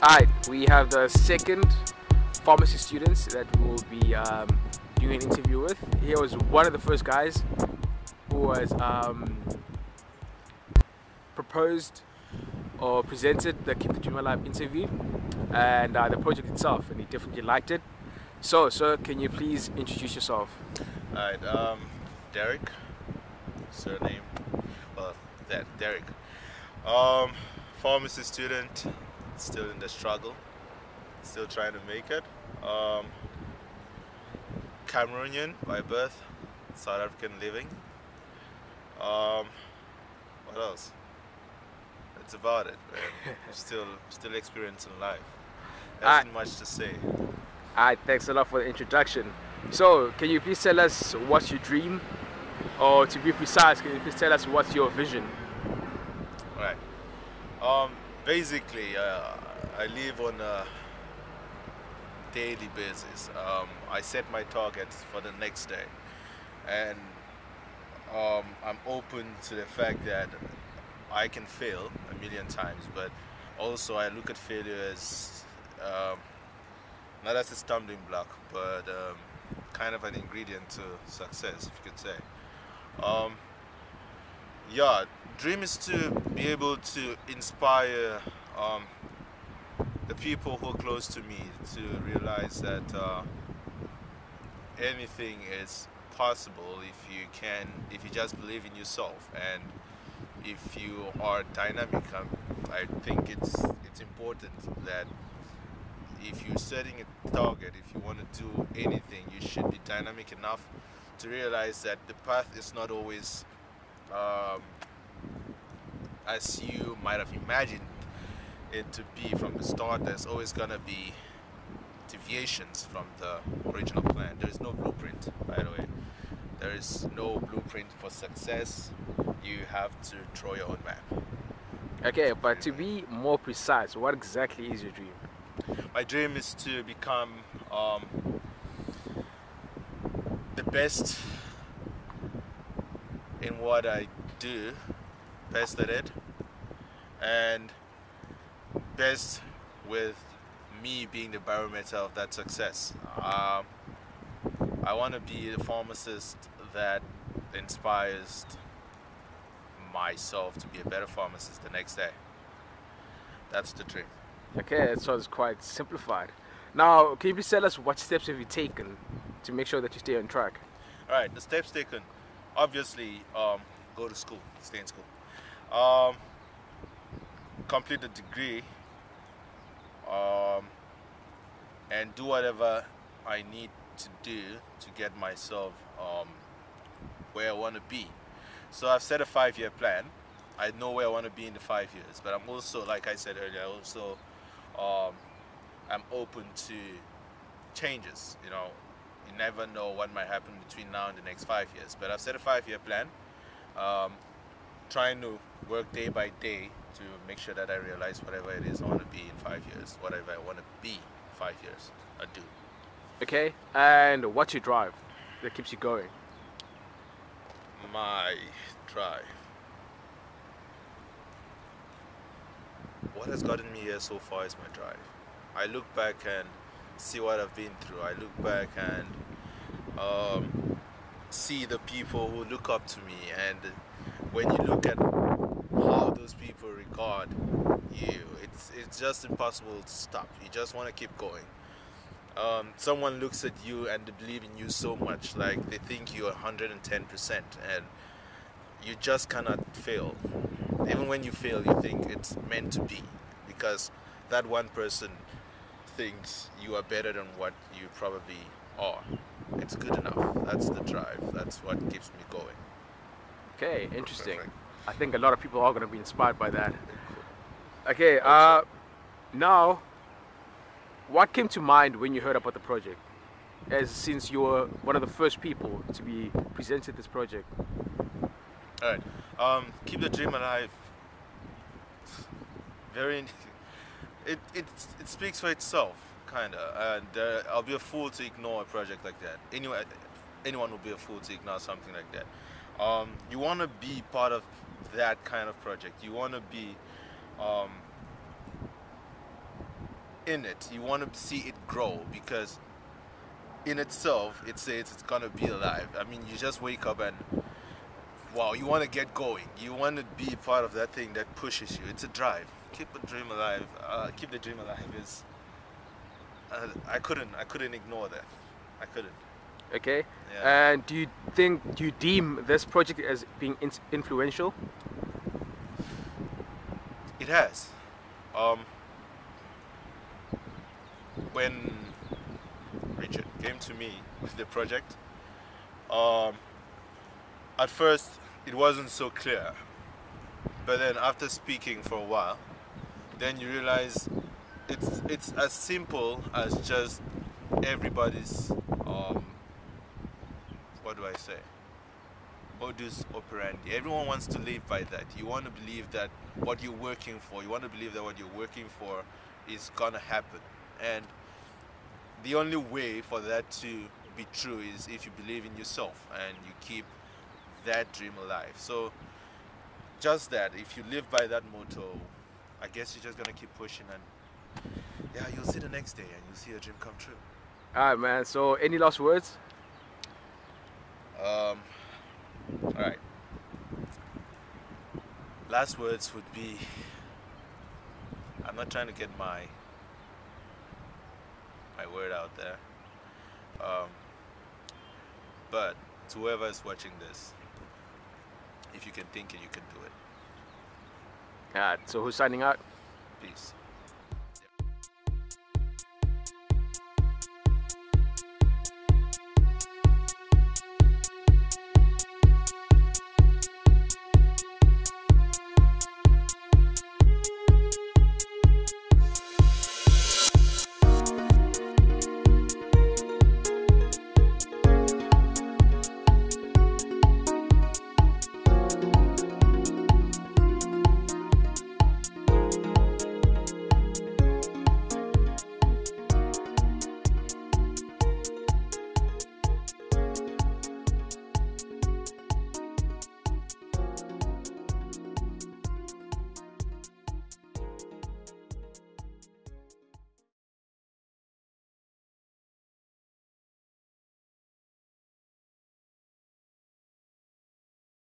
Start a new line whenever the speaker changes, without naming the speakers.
Alright, we have the second pharmacy students that we will be doing an interview with. Here was one of the first guys who was proposed or presented the Keep the Dream Alive interview and the project itself, and he definitely liked it. So, sir, can you please introduce yourself?
Alright, Derrick, surname, Derrick. Pharmacy student, still in the struggle, still trying to make it. Cameroonian by birth, South African living. What else? That's about it, man. still experiencing life. There isn't much to say.
Alright, thanks a lot for the introduction. So, can you please tell us what's your dream? Or to be precise, can you please tell us what's your vision?
Right. Basically, I live on a daily basis. I set my targets for the next day, and I'm open to the fact that I can fail a million times, but also I look at failure as not as a stumbling block, but kind of an ingredient to success, if you could say. Yeah, dream is to be able to inspire the people who are close to me to realize that anything is possible if you just believe in yourself, and if you are dynamic. I think it's important that if you're setting a target, if you want to do anything, you should be dynamic enough to realize that the path is not always as you might have imagined it to be from the start. There's always gonna be deviations from the original plan. There is no blueprint, by the way. There is no blueprint for success. You have to draw your own map.
Okay, but to be more precise, what exactly is your dream?
My dream is to become the best in what I do, best at it, and best with me being the barometer of that success. I want to be the pharmacist that inspires myself to be a better pharmacist the next day. That's the dream.
Okay, that sounds quite simplified. Now, can you please tell us what steps have you taken to make sure that you stay on track?
Alright, the steps taken. Obviously, go to school, stay in school. Complete the degree, and do whatever I need to do to get myself where I want to be. So I've set a 5-year plan. I know where I want to be in the 5 years, but I'm also, like I said earlier, I'm open to changes. You know, you never know what might happen between now and the next 5 years. But I've set a 5-year plan, trying to work day by day to make sure that I realize whatever it is I want to be in 5 years, whatever I want to be 5 years, I do.
Okay, and what's your drive that keeps you going?
My drive. What has gotten me here so far is my drive. I look back and see what I've been through. I look back and see the people who look up to me, and when you look at how those people regard you, it's just impossible to stop. You just want to keep going. Someone looks at you and they believe in you so much, like they think you're 110%, and you just cannot fail. Even when you fail, you think it's meant to be, because that one person thinks you are better than what you probably are. It's good enough. That's the drive. That's what keeps me going.
Okay, interesting.
Perfect.
I think a lot of people are going to be inspired by that. Okay, now, what came to mind when you heard about the project? Since you were one of the first people to be presented this project.
Alright, keep the dream alive. It speaks for itself, kinda, and I'll be a fool to ignore a project like that. Anyone will be a fool to ignore something like that. You want to be part of that kind of project. You want to be in it. You want to see it grow, because in itself, it says it's gonna be alive. I mean, you just wake up and wow, you want to get going. You want to be part of that thing that pushes you. It's a drive. Keep a dream alive. Keep the dream alive is. I couldn't ignore that. I couldn't.
Okay.
Yeah.
And do you deem this project as being influential?
It has. When Richard came to me with the project, at first it wasn't so clear, but then after speaking for a while, then you realize it's as simple as just everybody's what do I say, modus operandi. Everyone wants to live by that. You want to believe that what you're working for, you want to believe that what you're working for is gonna happen. And the only way for that to be true is if you believe in yourself and you keep that dream alive. So just that, if you live by that motto, I guess you're just gonna keep pushing, and yeah, you'll see the next day and you'll see your dream come true.
Alright, man. So any last words?
All right. Last words would be, I'm not trying to get my word out there, but to whoever is watching this, if you can think it, you can do it.
So who's signing out?
Peace.